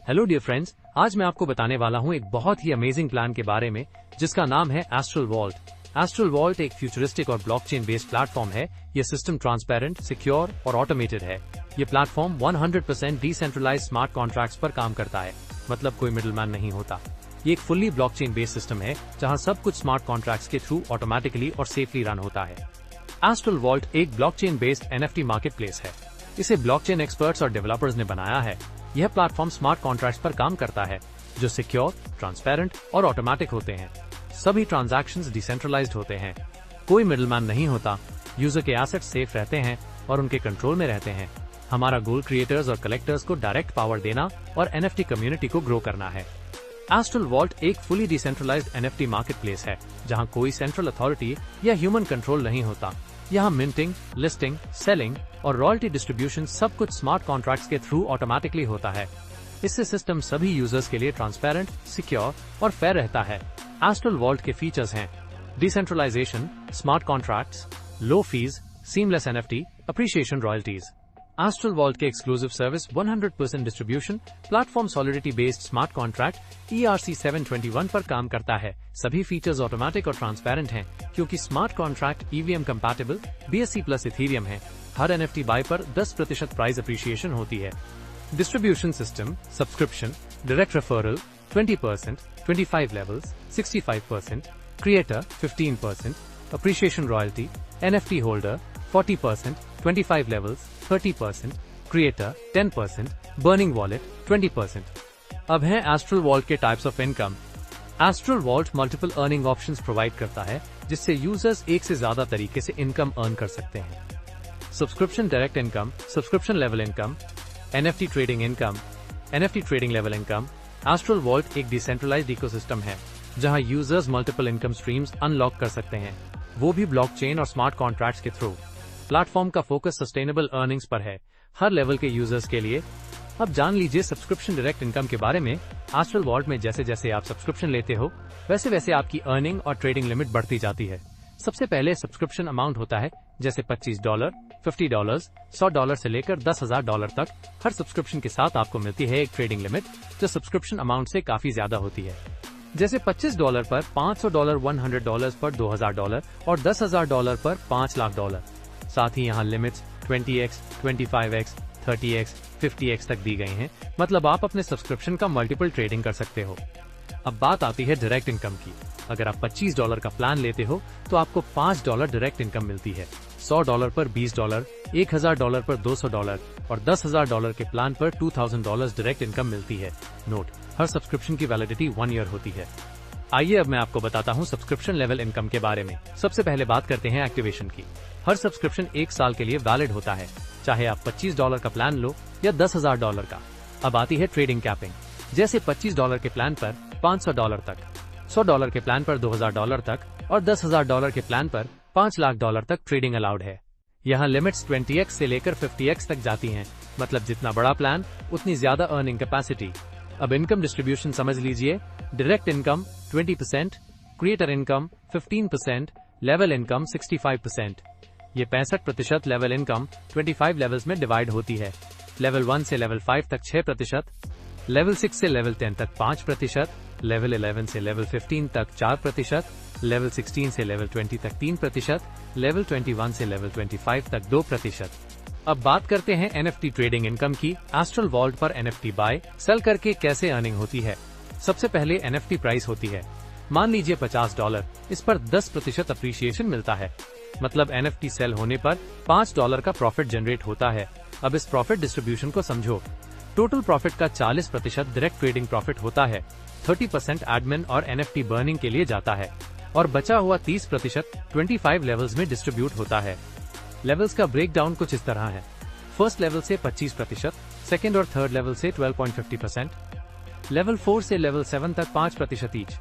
Hello dear friends, आज मैं आपको बताने वाला हूँ एक बहुत ही अमेजिंग प्लान के बारे में जिसका नाम है एस्ट्रल वॉल्ट। एस्ट्रल वॉल्ट एक फ्यूचरिस्टिक और ब्लॉकचेन बेस्ड प्लेटफॉर्म है। ये सिस्टम ट्रांसपेरेंट, सिक्योर और ऑटोमेटेड है। ये प्लेटफॉर्म 100% डिसेंट्रलाइज्ड स्मार्ट कॉन्ट्रैक्ट्स पर काम करता है, मतलब कोई मिडलमैन नहीं होता। ये एक फुल्ली ब्लॉकचेन बेस्ड सिस्टम है जहां सब कुछ स्मार्ट कॉन्ट्रैक्ट्स के थ्रू ऑटोमेटिकली और सेफली रन होता है। एस्ट्रल वॉल्ट एक ब्लॉकचेन बेस्ड NFT मार्केटप्लेस है। इसे ब्लॉकचेन एक्सपर्ट्स और डेवलपर्स ने बनाया है। यह प्लेटफॉर्म स्मार्ट कॉन्ट्रैक्ट्स पर काम करता है जो सिक्योर, ट्रांसपेरेंट और ऑटोमेटिक होते हैं। सभी ट्रांजैक्शंस डिसेंट्रलाइज्ड होते हैं, कोई मिडलमैन नहीं होता। यूजर के एसेट्स सेफ रहते हैं और उनके कंट्रोल में रहते हैं। हमारा गोल क्रिएटर्स और कलेक्टर्स को डायरेक्ट पावर देना और NFT कम्युनिटी को ग्रो करना है। एस्ट्रल वॉल्ट एक फुली डिसेंट्रलाइज्ड NFT मार्केटप्लेस है जहां कोई सेंट्रल अथॉरिटी या ह्यूमन कंट्रोल नहीं होता। यहाँ मिंटिंग, लिस्टिंग, सेलिंग और रॉयल्टी डिस्ट्रीब्यूशन सब कुछ स्मार्ट कॉन्ट्रैक्ट्स के थ्रू ऑटोमेटिकली होता है। इससे सिस्टम सभी यूजर्स के लिए ट्रांसपेरेंट, सिक्योर और फेयर रहता है। एस्ट्रल वॉल्ट के फीचर्स हैं decentralization, smart contracts, low fees, seamless NFT, appreciation royalties. Astral Vault के exclusive service 100% distribution platform Solidity based smart contract ERC-721 पर काम करता है। सभी फीचर्स ऑटोमेटिक और ट्रांसपेरेंट हैं क्योंकि smart contract EVM compatible BSC plus Ethereum है। हर NFT बाय पर 10% प्राइस अप्रिशिएशन होती है। Distribution system, subscription, direct referral 20%, 25 levels 65%, creator 15%, appreciation royalty, NFT holder 40%, 25 levels 30%, creator 10%, burning wallet 20%। अब है एस्ट्रल वॉल्ट के types of income. Astral Vault multiple earning options provide करता है जिससे यूजर्स एक से ज्यादा तरीके से इनकम अर्न कर सकते हैं। Subscription direct income, subscription level income, NFT trading income, NFT trading level income. Astral Vault एक डिसेंट्रलाइज्ड इकोसिस्टम है जहां users multiple income streams unlock कर सकते हैं, वो भी ब्लॉकचेन और स्मार्ट कॉन्ट्रैक्ट्स के थ्रू। प्लेटफॉर्म का फोकस सस्टेनेबल अर्निंग्स पर है हर लेवल के यूजर्स के लिए। अब जान लीजिए सब्सक्रिप्शन डायरेक्ट इनकम के बारे में। एस्ट्रल वॉल्ट में जैसे जैसे आप सब्सक्रिप्शन लेते हो वैसे वैसे आपकी अर्निंग और ट्रेडिंग लिमिट बढ़ती जाती है। सबसे पहले सब्सक्रिप्शन अमाउंट होता है जैसे $25, $50, $100 से लेकर $10,000 तक। हर सब्सक्रिप्शन के साथ आपको मिलती है एक ट्रेडिंग लिमिट जो सब्सक्रिप्शन अमाउंट से काफी ज्यादा होती है। जैसे $25 पर $500, $100 पर $2,000 और $10,000 पर $5,00,000। साथ ही यहाँ limits 20x, 25x, 30x, 50x तक दी गई हैं, मतलब आप अपने सब्सक्रिप्शन का मल्टीपल ट्रेडिंग कर सकते हो। अब बात आती है डायरेक्ट इनकम की। अगर आप $25 का प्लान लेते हो तो आपको $5 डायरेक्ट इनकम मिलती है। $100 पर $20, $1,000 पर $200 और $10,000 के प्लान पर $2,000 डायरेक्ट इनकम मिलती है। नोट, हर सब्सक्रिप्शन की वैलिडिटी 1 ईयर होती है। आइए अब मैं आपको बताता हूँ सब्सक्रिप्शन लेवल इनकम के बारे में। सबसे पहले बात करते हैं एक्टिवेशन की। हर सब्सक्रिप्शन 1 साल के लिए वैलिड होता है, चाहे आप $25 का प्लान लो या $10,000 का। अब आती है ट्रेडिंग कैपिंग। जैसे $25 के प्लान पर $500 तक, $100 के प्लान पर $2,000 तक और $10,000 के प्लान पर $5,00,000 तक ट्रेडिंग अलाउड है। यहाँ लिमिट्स 20x से लेकर 50x तक जाती हैं, मतलब जितना बड़ा प्लान उतनी ज्यादा अर्निंग कैपेसिटी। अब इनकम डिस्ट्रीब्यूशन समझ लीजिए। Direct income 20%, creator income 15%, level income 65%। ये 65% लेवल इनकम 25 लेवल्स में डिवाइड होती है। लेवल 1 से लेवल 5 तक 6%, लेवल 6 से लेवल 10 तक 5%, लेवल 11 से लेवल 15 तक 4%, लेवल 16 से लेवल 20 तक 3%, लेवल 21 से लेवल 25 तक 2%। अब बात करते हैं NFT ट्रेडिंग इनकम की। एस्ट्रल वॉल्ट पर NFT बाय सेल करके कैसे अर्निंग होती है। सबसे पहले NFT प्राइस होती है। मान लीजिए $50, इस पर 10% अप्रिशिएशन मिलता है, मतलब NFT सेल होने पर $5 का प्रॉफिट जनरेट होता है। अब इस प्रॉफिट डिस्ट्रीब्यूशन को समझो। टोटल प्रॉफिट का 40% डायरेक्ट ट्रेडिंग प्रॉफिट होता है, 30% एडमिन और NFT बर्निंग के लिए जाता है और बचा हुआ 30% 25 लेवल्स में डिस्ट्रीब्यूट होता है। लेवल्स का ब्रेकडाउन कुछ इस तरह है। फर्स्ट लेवल से 25%, सेकेंड और थर्ड लेवल से 12.50%, लेवल 4 से लेवल 7 तक 5% ईच,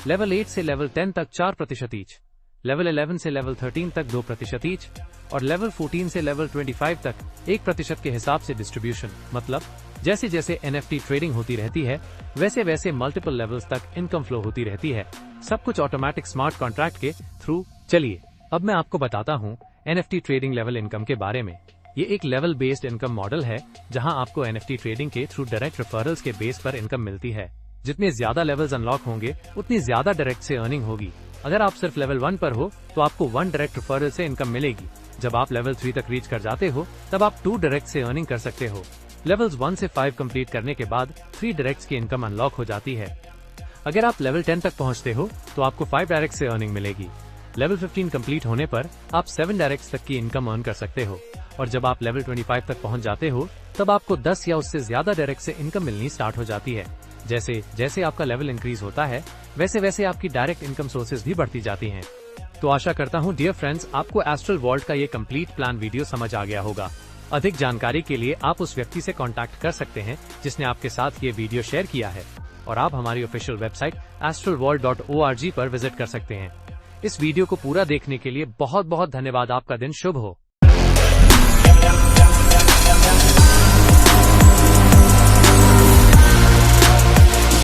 लेवल 8 से लेवल 10 तक 4% ईच, लेवल 11 से लेवल 13 तक 2% ईच और लेवल 14 से लेवल 25 तक 1% के हिसाब से डिस्ट्रीब्यूशन। मतलब जैसे जैसे NFT ट्रेडिंग होती रहती है वैसे वैसे मल्टीपल लेवल्स तक इनकम फ्लो होती रहती है, सब कुछ ऑटोमेटिक स्मार्ट कॉन्ट्रैक्ट के थ्रू। चलिए अब मैं आपको बताता हूँ NFT ट्रेडिंग लेवल इनकम के बारे में। ये एक लेवल बेस्ड इनकम मॉडल है जहां आपको NFT ट्रेडिंग के थ्रू डायरेक्ट रेफरल्स के बेस पर इनकम मिलती है। जितने ज्यादा लेवल्स अनलॉक होंगे उतनी ज्यादा डायरेक्ट से अर्निंग होगी। अगर आप सिर्फ लेवल 1 पर हो तो आपको 1 डायरेक्ट रेफरल से इनकम मिलेगी। जब आप लेवल 3 तक रीच कर जाते हो तब आप 2 डायरेक्ट से अर्निंग कर सकते हो। लेवल्स 1 से 5 कंप्लीट करने के बाद 3 डायरेक्ट्स की इनकम अनलॉक हो जाती है। अगर आप लेवल 10 तक पहुंचते हो तो आपको 5 डायरेक्ट से अर्निंग मिलेगी। लेवल 15 कंप्लीट होने पर आप 7 डायरेक्ट्स तक की इनकम अर्न कर सकते हो और जब आप लेवल 25 तक पहुंच जाते हो तब आपको 10 या उससे ज्यादा डायरेक्ट से इनकम मिलनी स्टार्ट हो जाती है। जैसे जैसे आपका लेवल इंक्रीज होता है वैसे वैसे आपकी डायरेक्ट इनकम सोर्सेज भी बढ़ती जाती हैं। तो आशा करता हूँ डियर फ्रेंड्स आपको एस्ट्रल वॉल्ट का ये कंप्लीट प्लान वीडियो समझ आ गया होगा। अधिक जानकारी के लिए आप उस व्यक्ति से कांटेक्ट कर सकते हैं जिसने आपके साथ ये वीडियो शेयर किया है और आप हमारी ऑफिशियल वेबसाइट astralvault.org पर विजिट कर सकते हैं। इस वीडियो को पूरा देखने के लिए बहुत बहुत धन्यवाद। आपका दिन शुभ हो।